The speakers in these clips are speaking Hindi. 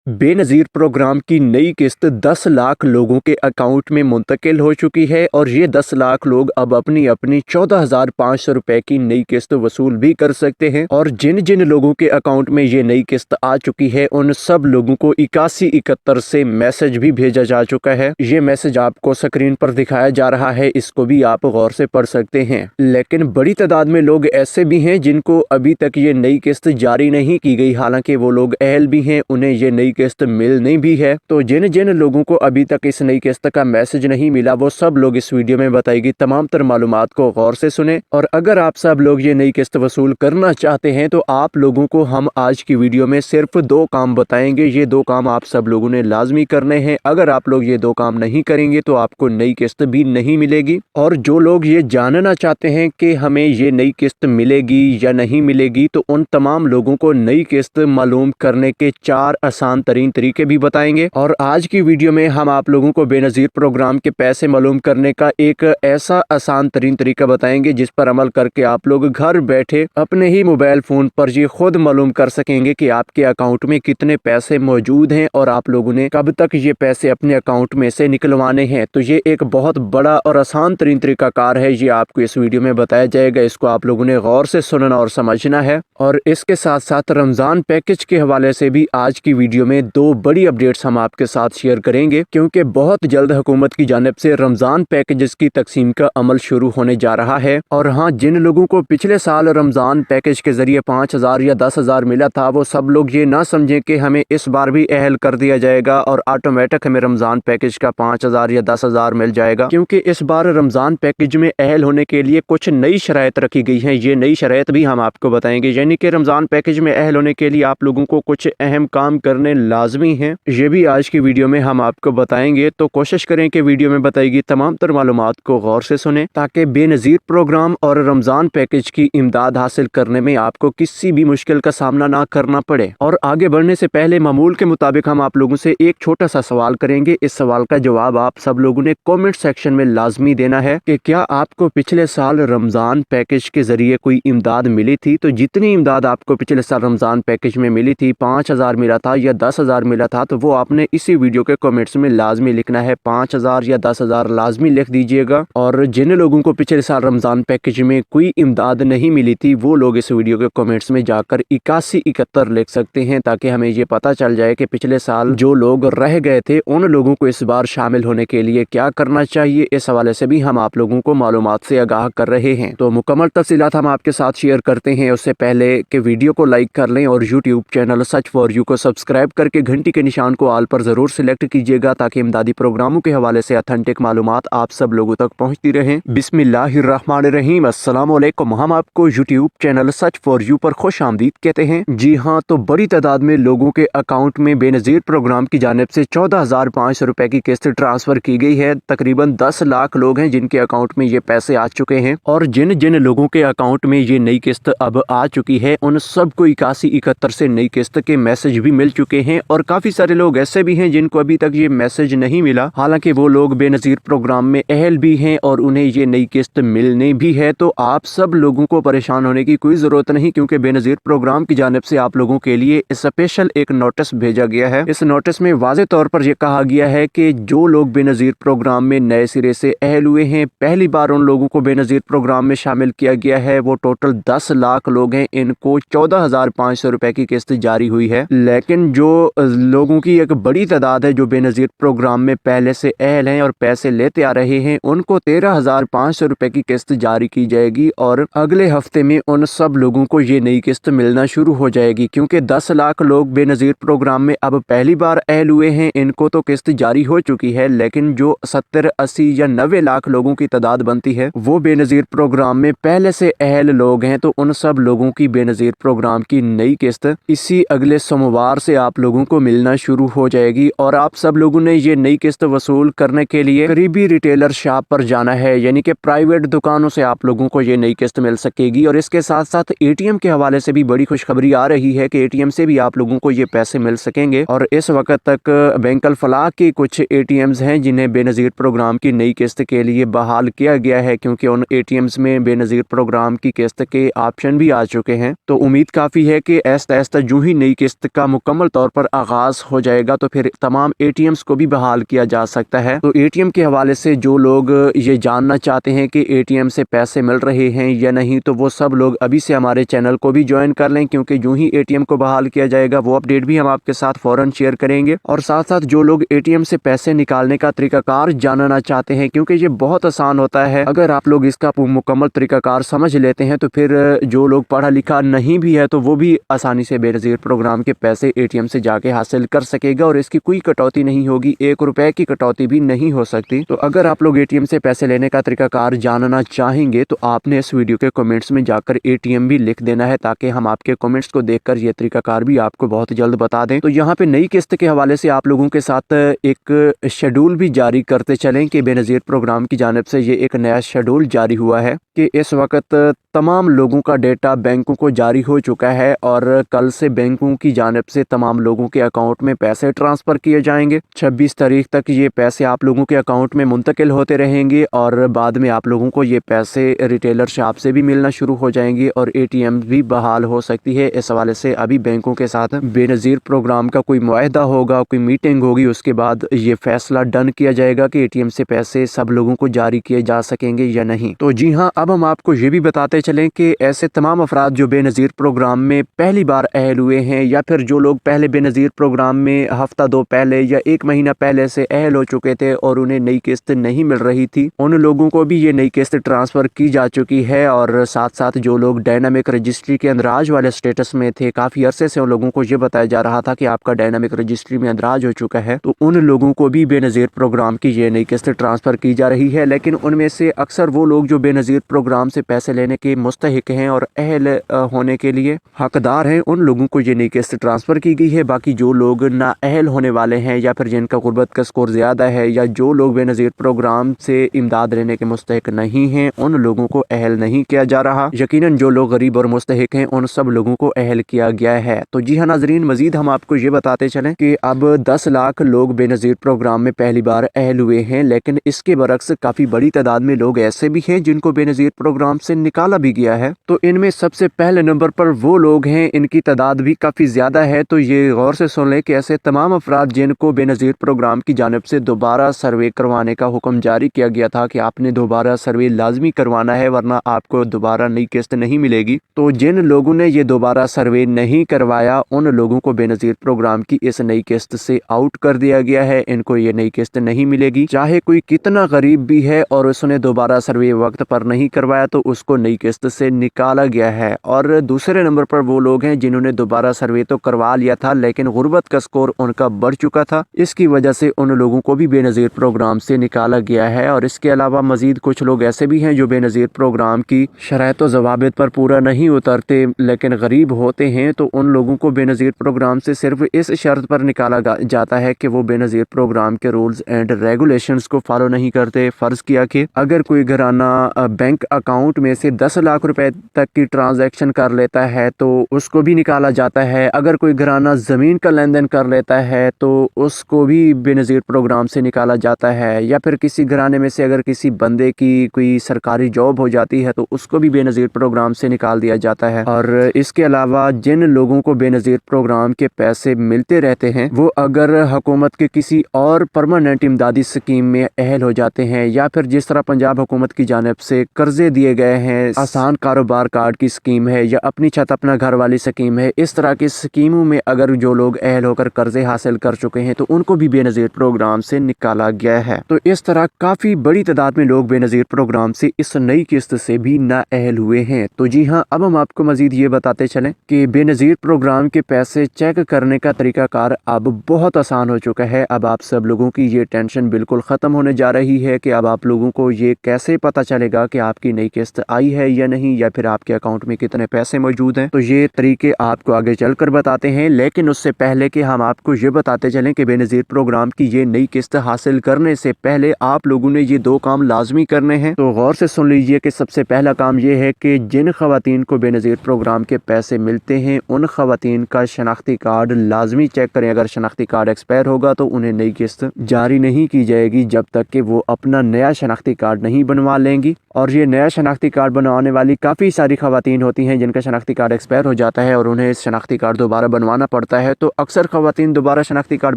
बेनज़ीर प्रोग्राम की नई किस्त 10 लाख लोगों के अकाउंट में मुंतकिल हो चुकी है और ये 10 लाख लोग अब अपनी अपनी 14,500 रुपए की नई किस्त वसूल भी कर सकते हैं। और जिन जिन लोगों के अकाउंट में ये नई किस्त आ चुकी है उन सब लोगों को 8171 से मैसेज भी भेजा जा चुका है। ये मैसेज आपको स्क्रीन पर दिखाया जा रहा है, इसको भी आप गौर से पढ़ सकते हैं। लेकिन बड़ी तादाद में लोग ऐसे भी हैं जिनको अभी तक ये नई किस्त जारी नहीं की गई, हालांकि वो लोग अहल भी हैं, उन्हें ये नई किस्त मिलनी भी है। तो जिन जिन लोगों को अभी तक इस नई किस्त का मैसेज नहीं मिला वो सब लोग इस वीडियो में बताई गई तमाम तर मालूमात को गौर से सुने। और अगर आप सब लोग ये नई किस्त वसूल करना चाहते हैं तो आप लोगों को हम आज की वीडियो में सिर्फ 2 काम बताएंगे। ये 2 काम आप सब लोगों ने लाजमी करने हैं। अगर आप लोग ये 2 काम नहीं करेंगे तो आपको नई किस्त भी नहीं मिलेगी। और जो लोग ये जानना चाहते हैं कि हमें ये नई किस्त मिलेगी या नहीं मिलेगी तो उन तमाम लोगों को नई किस्त मालूम करने के 4 आसान तरीन तरीके भी बताएंगे। और आज की वीडियो में हम आप लोगों को बेनज़ीर प्रोग्राम के पैसे मालूम करने का एक ऐसा आसान तरीन तरीका बताएंगे जिस पर अमल करके आप लोग घर बैठे अपने ही मोबाइल फोन पर ये खुद मालूम कर सकेंगे कि आपके अकाउंट में कितने पैसे मौजूद हैं और आप लोगों ने कब तक ये पैसे अपने अकाउंट में से निकलवाने हैं। तो ये एक बहुत बड़ा और आसान तरीन तरीका कार है, ये आपको इस वीडियो में बताया जाएगा। इसको आप लोगों ने गौर से सुनना और समझना है। और इसके साथ साथ रमजान पैकेज के हवाले से भी आज की वीडियो में 2 बड़ी अपडेट्स हम आपके साथ शेयर करेंगे, क्योंकि बहुत जल्द हुकूमत की जानिब से रमजान पैकेजेस की तकसीम का अमल शुरू होने जा रहा है। और हाँ, जिन लोगों को पिछले साल रमजान पैकेज के जरिए 5,000 या 10,000 मिला था वो सब लोग ये ना समझें कि हमें इस बार भी अहल कर दिया जाएगा और ऑटोमेटिक हमें रमजान पैकेज का 5,000 या 10,000 मिल जाएगा, क्योंकि इस बार रमजान पैकेज में अहल होने के लिए कुछ नई शराइत रखी गई है। ये नई शराइत भी हम आपको बताएंगे, यानी कि रमजान पैकेज में अहल होने के लिए आप लोगों को कुछ अहम काम करने लाजमी हैं। ये भी आज की वीडियो में हम आपको बताएंगे। तो कोशिश करें कि वीडियो में बताएगी तमाम तर मालूमात को गौर से सुने ताकि बेनज़ीर प्रोग्राम और रमजान पैकेज की इमदाद हासिल करने में आपको किसी भी मुश्किल का सामना ना करना पड़े। और आगे बढ़ने से पहले मामूल के मुताबिक हम आप लोगों से एक छोटा सा सवाल करेंगे। इस सवाल का जवाब आप सब लोगों ने कमेंट सेक्शन में लाजमी देना है कि क्या आपको पिछले साल रमजान पैकेज के जरिए कोई इमदाद मिली थी। तो जितनी इमदाद आपको पिछले साल रमजान पैकेज में मिली थी, 5,000 मिला था या 10,000 मिला था, तो वो आपने इसी वीडियो के कमेंट्स में लाजमी लिखना है। 5,000 या 10,000 लाजमी लिख दीजिएगा। और जिन लोगों को पिछले साल रमजान पैकेज में कोई इमदाद नहीं मिली थी वो लोग इस वीडियो के कमेंट्स में जाकर 8171 लिख सकते हैं, ताकि हमें ये पता चल जाए कि पिछले साल जो लोग रह गए थे उन लोगों को इस बार शामिल होने के लिए क्या करना चाहिए। इस हवाले से भी हम आप लोगों को मालूमात से आगाह कर रहे हैं। तो मुकम्मल तफसीलात हम आपके साथ शेयर करते हैं। उससे पहले कि वीडियो को लाइक कर लें और YouTube channel search for you को सब्सक्राइब करके घंटी के निशान को ऑल पर जरूर सिलेक्ट कीजिएगा, ताकि इमदादी प्रोग्रामों के हवाले से ऑथेंटिक मालूमात आप सब लोगों तक पहुंचती रहें। बिस्मिल्लाहिर्रहमानिर्रहीम, अस्सलाम वालेकुम। हम आपको YouTube channel search for you पर खुश आमदीद कहते हैं। जी हाँ, तो बड़ी तादाद में लोगों के अकाउंट में बेनज़ीर प्रोग्राम की जानिब से 14,500 रुपए की किस्त ट्रांसफर की गई है। तकरीबन 10 लाख लोग हैं जिनके अकाउंट में ये पैसे आ चुके हैं। और जिन जिन लोगों के अकाउंट में ये नई किस्त अब आ चुकी है उन सबको 8171 से नई किस्त के मैसेज भी मिल चुके हैं। और काफी सारे लोग ऐसे भी हैं जिनको अभी तक ये मैसेज नहीं मिला, हालांकि वो लोग बेनज़ीर प्रोग्राम में अहल भी हैं और उन्हें ये नई किस्त मिलने भी है। तो आप सब लोगों को परेशान होने की कोई जरूरत नहीं, क्योंकि बेनज़ीर प्रोग्राम की जानिब से आप लोगों के लिए स्पेशल एक नोटिस भेजा गया है। इस नोटिस में वाज़े तौर पर यह कहा गया है कि जो लोग बेनज़ीर प्रोग्राम में नए सिरे से अहल हुए हैं, पहली बार उन लोगों को बेनज़ीर प्रोग्राम में शामिल किया गया है, वो टोटल 10 लाख लोग हैं। इनको 14,500 रुपए की किस्त जारी हुई है। लेकिन जो लोगों की एक बड़ी तादाद है जो बेनज़ीर प्रोग्राम में पहले से अहल हैं और पैसे लेते आ रहे हैं, उनको 13,500 रुपए की किस्त जारी की जाएगी। और अगले हफ्ते में उन सब लोगों को ये नई किस्त मिलना शुरू हो जाएगी, क्योंकि 10 लाख लोग बेनज़ीर प्रोग्राम में अब पहली बार अहल हुए हैं, इनको तो किस्त जारी हो चुकी है। लेकिन जो 70, 80 या 90 लाख लोगों की तादाद बनती है वो बेनज़ीर प्रोग्राम में पहले से अहल लोग हैं, तो उन सब लोगों की बेनज़ीर प्रोग्राम की नई किस्त इसी अगले सोमवार से आप लोगों को मिलना शुरू हो जाएगी। और आप सब लोगों ने ये नई किस्त वसूल करने के लिए करीबी रिटेलर शॉप पर जाना है, यानी कि प्राइवेट दुकानों से आप लोगों को ये नई किस्त मिल सकेगी। और इसके साथ साथ एटीएम के हवाले से भी बड़ी खुशखबरी आ रही है कि एटीएम से भी आप लोगों को ये पैसे मिल सकेंगे। और इस वक्त तक बैंक अल फलाह के कुछ एटीएम्स हैं जिन्हें बेनज़ीर प्रोग्राम की नई किस्त के लिए बहाल किया गया है, क्योंकि उन एटीएम्स में बेनज़ीर प्रोग्राम की किस्त के ऑप्शन भी आ चुके हैं। तो उम्मीद काफ़ी है कि ऐसा जो ही नई किस्त का मुकम्मल तौर पर आगाज हो जाएगा तो फिर तमाम एटीएम्स को भी बहाल किया जा सकता है। तो एटीएम के हवाले से जो लोग ये जानना चाहते हैं कि एटीएम से पैसे मिल रहे हैं या नहीं, तो वो सब लोग अभी से हमारे चैनल को भी ज्वाइन कर लें, क्योंकि यूं ही एटीएम को बहाल किया जाएगा वो अपडेट भी हम आपके साथ फौरन शेयर करेंगे। और साथ साथ जो लोग एटीएम से पैसे निकालने का तरीकाकार जानना चाहते हैं, क्योंकि ये बहुत आसान होता है, अगर आप लोग इसका मुकम्मल तरीकाकार समझ लेते हैं तो फिर जो लोग पढ़ा लिखा नहीं भी है तो वो भी आसानी से बेनज़ीर प्रोग्राम के पैसे एटीएम से जाके हासिल कर सकेगा और इसकी कोई कटौती नहीं होगी, 1 रुपए की कटौती भी नहीं हो सकती। तो अगर आप लोग एटीएम से पैसे लेने का तरीकाकार जानना चाहेंगे तो आपने इस वीडियो के कमेंट्स में जाकर एटीएम भी लिख देना है, ताकि हम आपके कमेंट्स को देखकर ये तरीकाकार भी आपको बहुत जल्द बता दें। तो यहाँ पे नई किस्त के हवाले से आप लोगों के साथ एक शेड्यूल भी जारी करते चलें कि बेनज़ीर प्रोग्राम की जानिब से ये एक नया शेड्यूल जारी हुआ है कि इस वक्त तमाम लोगों का डेटा बैंकों को जारी हो चुका है और कल से बैंकों की जानिब से तमाम लोगों के अकाउंट में पैसे ट्रांसफ़र किए जाएंगे। 26 तारीख तक ये पैसे आप लोगों के अकाउंट में मुंतकिल होते रहेंगे और बाद में आप लोगों को ये पैसे रिटेलर शॉप से भी मिलना शुरू हो जाएंगे और एटीएम भी बहाल हो सकती है। इस हवाले से अभी बैंकों के साथ बेनज़ीर प्रोग्राम का कोई मुआहदा होगा, कोई मीटिंग होगी, उसके बाद ये फैसला डन किया जाएगा कि एटीएम से पैसे सब लोगों को जारी किए जा सकेंगे या नहीं। तो जी हाँ, अब हम आपको ये भी बताते चलें कि ऐसे तमाम अफराद जो बेनज़ीर प्रोग्राम में पहली बार अहल हुए हैं या फिर जो लोग पहले बेनज़ीर प्रोग्राम में हफ्ता 2 पहले या 1 महीना पहले से अहल हो चुके थे और उन्हें नई किस्त नहीं मिल रही थी, उन लोगों को भी ये नई किस्त ट्रांसफ़र की जा चुकी है। और साथ साथ जो लोग डायनामिक रजिस्ट्री के अंदराज वाले स्टेटस में थे, काफ़ी अरसे से उन लोगों को ये बताया जा रहा था कि आपका डायनामिक रजिस्ट्री में अंदराज हो चुका है, तो उन लोगों को भी बेनज़ीर प्रोग्राम की ये नई किस्त ट्रांसफ़र की जा रही है। लेकिन उनमें से अक्सर वो लोग जो बेनज़ीर प्रोग्राम से पैसे लेने के मुस्तहिक हैं और अहल होने के लिए हकदार हैं, उन लोगों को ये नई किस्त ट्रांसफ़र की गई है। बाकी जो लोग ना अहल होने वाले हैं या फिर जिनका गुर्बत का स्कोर ज़्यादा है या जो लोग बेनज़ीर प्रोग्राम से इमदाद लेने के मुस्तहिक नहीं हैं, उन लोगों को अहल नहीं किया जा रहा। यकीनन जो लोग गरीब और मुस्तहिक हैं उन सब लोगों को अहल किया गया है। तो जी हाँ नाज़रीन, मज़ीद हम आपको ये बताते चलें कि अब 10 लाख लोग बेनज़ीर प्रोग्राम में पहली बार अहल हुए हैं, लेकिन इसके बरक्स काफ़ी बड़ी तादाद में लोग ऐसे भी हैं जिनको बेनज़ीर प्रोग्राम से निकाला भी गया है। तो इनमें सबसे पहले नंबर पर वो लोग हैं, इनकी तादाद भी काफ़ी ज़्यादा है। तो ये गौर से सुन लें कि ऐसे तमाम अफराद जिनको बेनज़ीर प्रोग्राम की जानिब से दोबारा सर्वे करवाने का हुक्म जारी किया गया था कि आपने दोबारा सर्वे लाजमी करवाना है वरना आपको दोबारा नई किस्त नहीं मिलेगी, तो जिन लोगों ने ये दोबारा सर्वे नहीं करवाया उन लोगों को बेनज़ीर प्रोग्राम की इस नई किस्त से आउट कर दिया गया है। इनको ये नई किस्त नहीं मिलेगी, चाहे कोई कितना गरीब भी है और उसने दोबारा सर्वे वक्त पर नहीं करवाया तो उसको नई किस्त से निकाला गया है। और दूसरे नंबर पर वो लोग हैं जिन्होंने दोबारा सर्वे तो करवा लिया था लेकिन गुर्बत का स्कोर उनका बढ़ चुका था, इसकी वजह से उन लोगों को भी बेनज़ीर प्रोग्राम से निकाला गया है। और इसके अलावा मजीद कुछ लोग ऐसे भी हैं जो बेनज़ीर प्रोग्राम की शराइत व ज़वाबित पर पूरा नहीं उतरते लेकिन गरीब होते हैं, तो उन लोगों को बेनज़ीर प्रोग्राम से सिर्फ इस शर्त पर निकाला जाता है कि वो बेनज़ीर प्रोग्राम के रूल्स एंड रेगुलेशंस को फॉलो नहीं करते। फ़र्ज़ किया कि अगर कोई घराना बैंक अकाउंट में से 10 लाख रुपए तक की ट्रांजैक्शन कर लेता है तो उसको भी निकाला जाता है। अगर कोई घराना ज़मीन का लेन देन कर लेता है तो उसको भी बेनज़ीर प्रोग्राम से निकाला जाता है। या फिर किसी घराने में से अगर किसी बंदे की कोई सरकारी जॉब हो जाती है तो उसको भी बेनज़ीर प्रोग्राम से निकाल दिया जाता है। और इसके अलावा जिन लोगों को बेनज़ीर प्रोग्राम के पैसे मिलते रहते हैं वो अगर हुकूमत के किसी और परमानेंट इमदादी स्कीम में अहल हो जाते हैं या फिर जिस तरह पंजाब हुकूमत की जानिब से कर्जे दिए गए हैं, आसान कारोबार कार्ड की स्कीम है या अपनी छत अपना घर वाली स्कीम है, इस तरह की स्कीमों में अगर जो लोग अहल होकर कर्जे हासिल कर चुके हैं तो उनको भी बेनज़ीर प्रोग्राम से निकाला गया है। तो इस तरह काफ़ी बड़ी तादाद में लोग बेनज़ीर प्रोग्राम से इस नई किस्त से भी ना अहल हुए हैं। तो जी हाँ, अब हम आपको मजीद ये बताते चलें कि बेनज़ीर प्रोग्राम के पैसे चेक करने का तरीकाकार अब बहुत आसान हो चुका है। अब आप सब लोगों की ये टेंशन बिल्कुल ख़त्म होने जा रही है कि अब आप लोगों को ये कैसे पता चलेगा कि आपकी नई किस्त आई है या नहीं, या फिर आपके अकाउंट में कितने पैसे मौजूद हैं। तो ये तरीके आपको आगे चलकर बताते हैं, लेकिन उससे पहले कि हम आपको ये बताते चलें कि बेनज़ीर प्रोग्राम की ये नई किस्त हासिल करने से पहले आप लोगों ने ये 2 काम लाजमी करने हैं। तो गौर से सुन लीजिए कि सबसे पहला काम ये है कि जिन खवातीन को बेनज़ीर प्रोग्राम के पैसे मिलते हैं उन खवातीन का शनाख्ती कार्ड लाजमी चेक करें। अगर शनाख्ती कार्ड एक्सपायर होगा तो उन्हें नई किस्त जारी नहीं की जाएगी जब तक कि वो अपना नया शनाख्ती कार्ड नहीं बनवा लेंगी। और ये नया शनाख्ती कार्ड बनवाने वाली काफ़ी सारी खवातीन होती हैं जिनका शनाख्ती कार्ड एक्सपायर हो जाता है और उन्हें इस शनाख्ती कार्ड दोबारा बनवाना पड़ता होता है तो अक्सर खवातीन दोबारा शनाख्ती कार्ड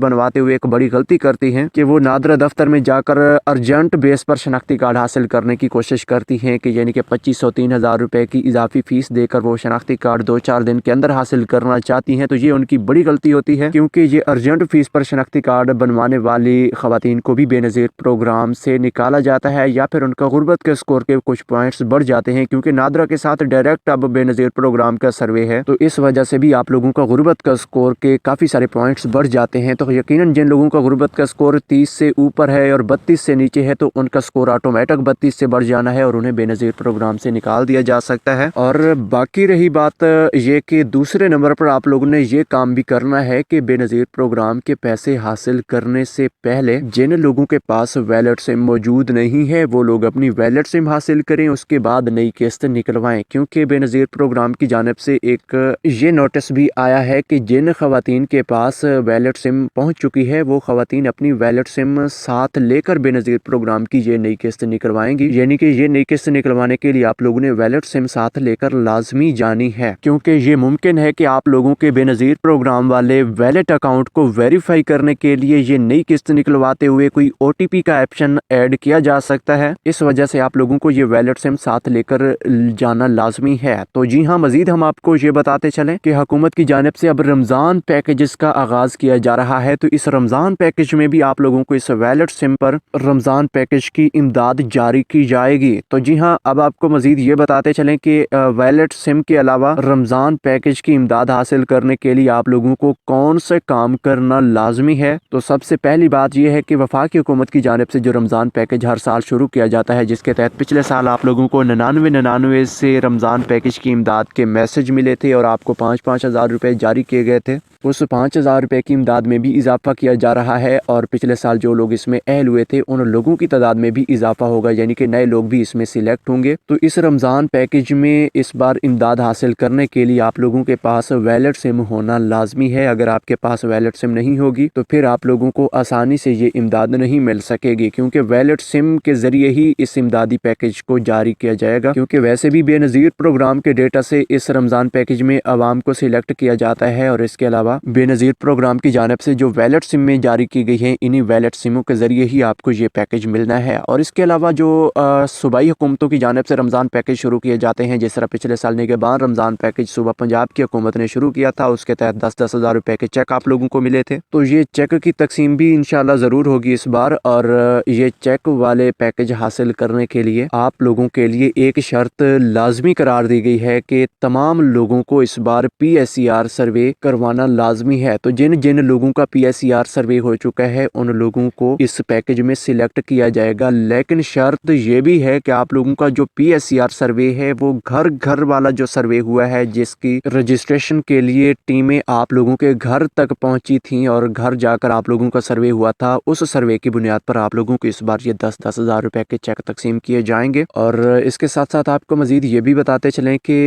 बनवाते हुए एक बड़ी गलती करती हैं कि वो नादरा दफ्तर में जाकर अर्जेंट बेस पर शनाख्ती कार्ड हासिल करने की कोशिश करती हैं कि यानी कि 2500-3000 रुपए की इजाफी फीस देकर वो शनाख्ती कार्ड 2-4 दिन के अंदर हासिल करना चाहती हैं। तो ये उनकी बड़ी गलती होती है, क्योंकि ये अर्जेंट फीस पर शनाख्ती कार्ड बनवाने वाली खवातीन को भी बेनज़ीर प्रोग्राम से निकाला जाता है या फिर उनका गुर्बत के स्कोर के कुछ पॉइंट्स बढ़ जाते हैं, क्योंकि नादरा के साथ डायरेक्ट अब बेनज़ीर प्रोग्राम का सर्वे है। तो इस वजह से भी आप लोगों का गुर्बत का स्कोर के काफ़ी सारे पॉइंट्स बढ़ जाते हैं। तो यकीनन जिन लोगों का गुर्बत का स्कोर 30 से ऊपर है और 32 से नीचे है तो उनका स्कोर ऑटोमेटिक 32 से बढ़ जाना है और उन्हें बेनज़ीर प्रोग्राम से निकाल दिया जा सकता है। और बाकी रही बात ये कि दूसरे नंबर पर आप लोगों ने ये काम भी करना है कि बेनज़ीर प्रोग्राम के पैसे हासिल करने से पहले जिन लोगों के पास वैलेट सिम मौजूद नहीं है वो लोग अपनी वैलेट सिम हासिल करें, उसके बाद नई किस्त निकलवाएं। क्योंकि बेनज़ीर प्रोग्राम की जानिब से एक ये नोटिस भी आया है कि जिन खवातीन के पास वैलेट सिम पहुंच चुकी है वो खवातीन अपनी वैलेट सिम साथ लेकर बेनज़ीर प्रोग्राम की ये नई किस्त निकलवाएंगी। यानी कि ये नई किस्त निकलवाने के लिए आप लोगों ने वैलेट सिम साथ लेकर लाजमी जानी है, क्योंकि ये मुमकिन है कि आप लोगों के बेनज़ीर प्रोग्राम वाले वैलेट अकाउंट को वेरीफाई करने के लिए ये नई किस्त निकलवाते हुए कोई OTP का ऑप्शन ऐड किया जा सकता है। इस वजह से आप लोगों को ये वैलेट सिम साथ लेकर जाना लाजमी है। तो जी हाँ, मजीद हम आपको ये बताते चलें कि हुकूमत की जानिब से अब रमज़ान पैकेजेस का आगाज़ किया जा रहा है। तो इस रमज़ान पैकेज में भी आप लोगों को इस वैलेट सिम पर रमज़ान पैकेज की इमदाद जारी की जाएगी। तो जी हाँ, अब आपको मजीद ये बताते चलें कि वैलेट सिम के अलावा रमज़ान पैकेज की इमदाद हासिल करने के लिए आप लोगों को कौन से काम करना लाजमी है। तो सबसे पहली बात यह है कि वफाकी हुकूमत की जानिब से जो रमज़ान पैकेज हर साल शुरू किया जाता है, जिसके तहत पिछले साल आप लोगों को 99 से रमज़ान पैकेज की इमदाद के मैसेज मिले थे और आपको 5-5 हज़ार रुपये जारी किए गए थे। उस 5,000 रुपये की इमदाद में भी इजाफा किया जा रहा है और पिछले साल जो लोग इसमें अहल हुए थे उन लोगों की तादाद में भी इजाफा होगा, यानी कि नए लोग भी इसमें सिलेक्ट होंगे। तो इस रमज़ान पैकेज में इस बार इमदाद हासिल करने के लिए आप लोगों के पास वैलेट सिम होना लाजमी है। अगर आपके पास वैलेट सिम नहीं होगी तो फिर आप लोगों को आसानी से ये इमदाद नहीं मिल सकेगी, क्योंकि वैलेट सिम के ज़रिए ही इस इमदादी पैकेज को जारी किया जाएगा। क्योंकि वैसे भी बेनज़ीर प्रोग्राम के डेटा से इस रमज़ान पैकेज में आवाम को सिलेक्ट किया जाता है और इसके अलावा बेनज़ीर प्रोग्राम की जानिब से जो वैलेट सिम में जारी की गई है, इन्हीं वैलेट सिमों के ज़रिए ही आपको ये पैकेज मिलना है। और इसके अलावा जो सूबाई हुकूमतों की जानिब से रमज़ान पैकेज शुरू किए जाते हैं, जिस तरह पिछले साल निगहबान रमज़ान पैकेज सूबा पंजाब की हुकूमत ने शुरू किया था, उसके तहत 10-10 हज़ार रुपये के चेक आप लोगों को मिले थे। तो ये चेक की तकसीम भी इंशाल्लाह ज़रूर होगी इस बार। और ये चेक वाले पैकेज हासिल करने के लिए आप लोगों के लिए एक शर्त लाजमी करार दी गई है कि तमाम लोगों को इस बार PSER सर्वे करवाना लाजमी है। तो जिन जिन लोगों का PSER सर्वे हो चुका है उन लोगों को इस पैकेज में सिलेक्ट किया जाएगा, लेकिन शर्त ये भी है कि आप लोगों का जो PSER सर्वे है वो घर घर वाला जो सर्वे हुआ है, जिसकी रजिस्ट्रेशन के लिए टीमें आप लोगों के घर तक पहुंची थी और घर जाकर आप लोगों का सर्वे हुआ था, उस सर्वे की बुनियाद पर आप लोगों को इस बार ये 10-10 हज़ार रुपए के चेक तकसीम किए जाएंगे। और इसके साथ साथ आपको मजीद ये भी बताते चलें कि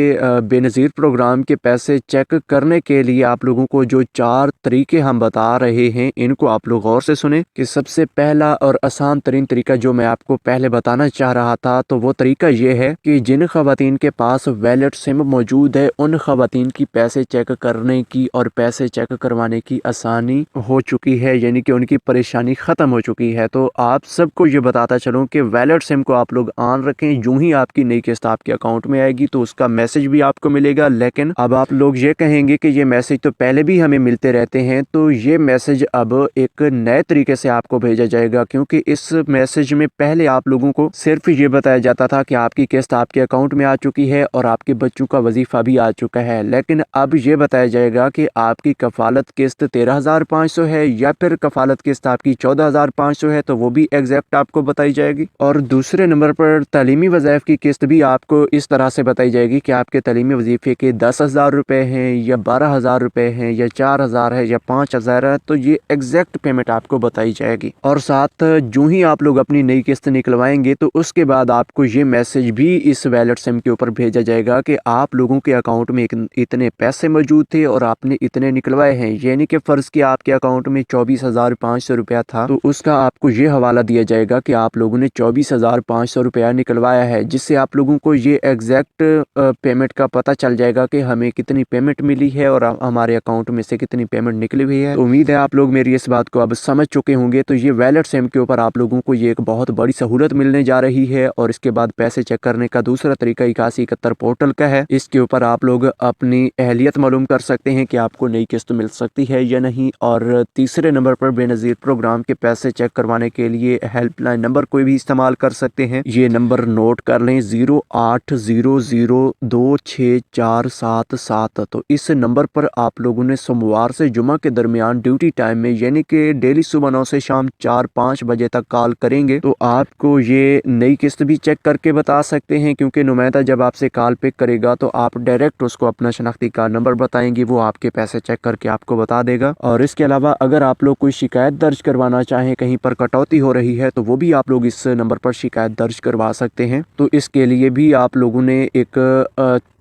बेनज़ीर प्रोग्राम के पैसे चेक करने के लिए आप लोगों को जो 4 तरीके हम बता रहे हैं इनको आप लोग गौर से सुने। कि सबसे पहला और आसान तरीन तरीका जो मैं आपको पहले बताना चाह रहा था, तो वो तरीका ये है कि जिन खवातीन के पास वैलेट सिम मौजूद है उन खवातीन की पैसे चेक करने की और पैसे चेक करवाने की आसानी हो चुकी है, यानी कि उनकी परेशानी ख़त्म हो चुकी है। तो आप सबको ये बताता चलूँ कि वैलेट सिम को आप लोग ऑन रखें। यूँ ही आपकी नई किस्त आपके अकाउंट में आएगी तो उसका मैसेज भी आपको मिलेगा, लेकिन अब आप लोग ये कहेंगे कि ये मैसेज तो पहले भी हमें मिलते रहते हैं, तो ये मैसेज अब एक नए तरीके से आपको भेजा जाएगा। क्योंकि इस मैसेज में पहले आप लोगों को सिर्फ ये बताया जाता था कि आपकी किस्त आपके अकाउंट में आ चुकी है और आपके बच्चों का वजीफा भी आ चुका है, लेकिन अब ये बताया जाएगा कि आपकी कफालत किस्त 13,500 है या फिर कफालत किस्त आपकी 14,500 है, तो वो भी एग्जैक्ट आपको बताई जाएगी। और दूसरे नंबर पर तालीमी वज़ाइफ की किस्त भी आपको इस तरह से बताई जाएगी कि आपके तालीमी वजीफे के 10,000 रुपये हैं या 12,000 रुपये हैं या 4,000 है या 5,000 है, तो ये एग्जैक्ट पेमेंट आपको बताई जाएगी। और साथ जो ही आप लोग अपनी नई किस्त निकलवाएंगे तो उसके बाद आपको ये मैसेज भी इस वैलेट सिम के ऊपर भेजा जाएगा कि आप लोगों के अकाउंट में इतने पैसे मौजूद थे और आपने इतने निकलवाए हैं। यानी कि फ़र्ज़ किया आपके अकाउंट में 24,500 रुपया था, तो उसका आपको ये हवाला दिया जाएगा कि आप लोगों ने 24,500 रुपया निकलवाया है, जिससे आप लोगों को ये एग्जैक्ट पेमेंट का पता चल जाएगा कि हमें कितनी पेमेंट मिली है और हमारे अकाउंट में से कितनी पेमेंट निकली हुई है। तो उम्मीद है आप लोग मेरी इस बात को अब समझ चुके होंगे। तो ये वैलेट सिम के ऊपर आप लोगों को ये एक बहुत बड़ी सहूलत मिलने जा रही है। और इसके बाद पैसे चेक करने का दूसरा तरीका 8171 पोर्टल का है। इसके ऊपर आप लोग अपनी अहलियत मालूम कर सकते हैं कि आपको नई किस्त मिल सकती है या नहीं। और तीसरे नंबर पर बेनज़ीर प्रोग्राम के पैसे चेक करवाने के लिए हेल्पलाइन नंबर कोई भी इस्तेमाल कर सकते हैं। ये नंबर नोट कर लें 0800264777। तो इस नंबर पर आप लोगों ने सोमवार से जुमा के दरमियान ड्यूटी टाइम में यानी कि डेली सुबह 9 से शाम 4-5 बजे तक कॉल करेंगे तो आपको ये नई किस्त भी चेक करके बता सकते हैं। क्योंकि नुमाइंदा जब आपसे कॉल पिक करेगा तो आप डायरेक्ट उसको अपना शनाख्ती कार्ड नंबर बताएंगे, वो आपके पैसे चेक करके आपको बता देगा। और इसके अलावा अगर आप लोग कोई शिकायत दर्ज करवाना चाहें, कहीं पर कटौती हो रही है, तो वो भी आप लोग इस नंबर पर शिकायत दर्ज करवा सकते हैं। तो इसके लिए भी आप लोगों ने एक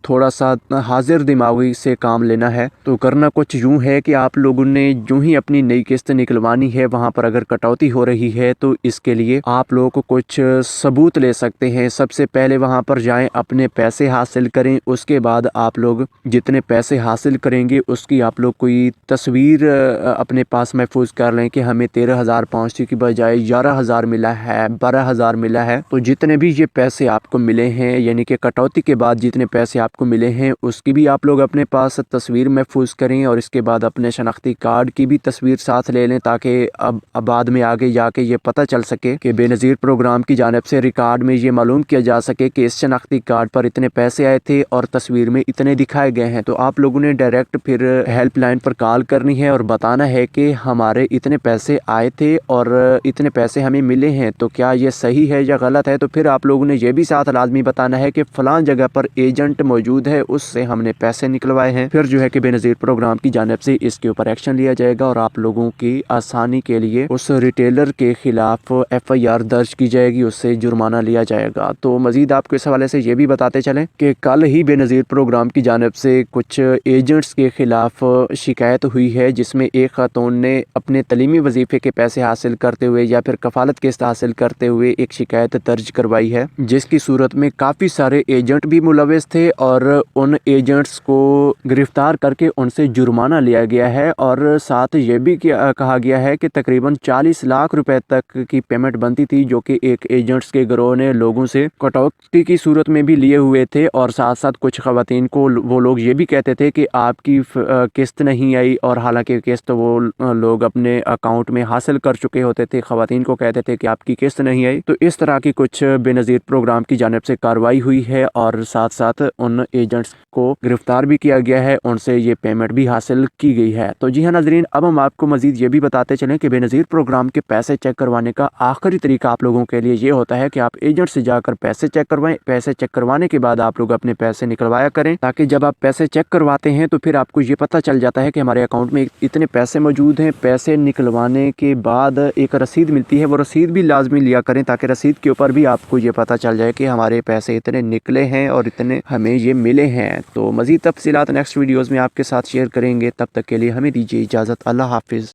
थोड़ा सा हाजिर दिमागी से काम लेना है। तो करना कुछ यूं है कि आप लोगों ने यूं ही अपनी नई किस्त निकलवानी है, वहां पर अगर कटौती हो रही है तो इसके लिए आप लोगों को कुछ सबूत ले सकते हैं। सबसे पहले वहां पर जाएं, अपने पैसे हासिल करें। उसके बाद आप लोग जितने पैसे हासिल करेंगे उसकी आप लोग कोई तस्वीर अपने पास महफूज कर लें कि हमें 13,500 की बजाय 11,000 मिला है, 12,000 मिला है। तो जितने भी ये पैसे आपको मिले हैं यानी कि कटौती के बाद जितने पैसे आपको मिले हैं उसकी भी आप लोग अपने पास तस्वीर महफूज करें। और इसके बाद अपने शनाख्ती कार्ड की भी तस्वीर साथ ले लें ताकि अब बाद में आगे जाके ये पता चल सके कि बेनज़ीर प्रोग्राम की जानिब से रिकॉर्ड में ये मालूम किया जा सके कि इस शनाख्ती कार्ड पर इतने पैसे आए थे और तस्वीर में इतने दिखाए गए हैं। तो आप लोगों ने डायरेक्ट फिर हेल्पलाइन पर कॉल करनी है और बताना है कि हमारे इतने पैसे आए थे और इतने पैसे हमें मिले हैं, तो क्या ये सही है या गलत है। तो फिर आप लोगों ने ये भी साथ लाजमी बताना है कि फलां जगह पर एजेंट मौजूद है, उससे हमने पैसे निकलवाए हैं। फिर जो है कि बेनज़ीर प्रोग्राम की जानिब से इसके ऊपर एक्शन लिया जाएगा और आप लोगों की आसानी के लिए उस रिटेलर के खिलाफ FIR दर्ज की जाएगी, उससे जुर्माना लिया जाएगा। तो मजीद आपको इस हवाले से ये भी बताते चलें कि कल ही बेनज़ीर प्रोग्राम की जानिब से कुछ एजेंट्स के खिलाफ शिकायत हुई है, जिसमें एक खातून ने अपने तलीमी वजीफे के पैसे हासिल करते हुए या फिर कफालत किस्त हासिल करते हुए एक शिकायत दर्ज करवाई है, जिसकी सूरत में काफ़ी सारे एजेंट भी मुलविस थे और उन एजेंट्स को गिरफ्तार करके उनसे जुर्माना लिया गया है। और साथ ये भी कहा गया है कि तकरीबन 40 लाख रुपए तक की पेमेंट बनती थी, जो कि एक एजेंट्स के गिरोह ने लोगों से कटौती की सूरत में भी लिए हुए थे। और साथ साथ कुछ खवातीन को वो लोग ये भी कहते थे कि आपकी किस्त नहीं आई, और हालांकि किस्त वो लोग अपने अकाउंट में हासिल कर चुके होते थे। खवातीन को कहते थे कि आपकी किस्त नहीं आई। तो इस तरह की कुछ बेनज़ीर प्रोग्राम की जानिब से कार्रवाई हुई है और साथ साथ उन एजेंट्स को गिरफ्तार भी किया गया है, उनसे ये पेमेंट भी हासिल की गई है। तो जी हाँ नाज़रीन, अब हम आपको मजीद ये भी बताते चलें कि बेनज़ीर प्रोग्राम के पैसे चेक करवाने का आखिरी तरीका आप लोगों के लिए ये होता है कि आप एजेंट से जाकर पैसे चेक करवाएं। पैसे चेक करवाने के बाद आप लोग अपने पैसे निकलवाया करें, ताकि जब आप पैसे चेक करवाते हैं तो फिर आपको ये पता चल जाता है कि हमारे अकाउंट में इतने पैसे मौजूद हैं। पैसे निकलवाने के बाद एक रसीद मिलती है, वो रसीद भी लाजमी लिया करें ताकि रसीद के ऊपर भी आपको ये पता चल जाए कि हमारे पैसे इतने निकले हैं और इतने हमें ये मिले हैं। तो मज़ीद तफसीलात नेक्स्ट वीडियोज़ में आपके साथ शेयर करेंगे। तब तक के लिए हमें दीजिए इजाज़त। अल्लाह हाफिज़।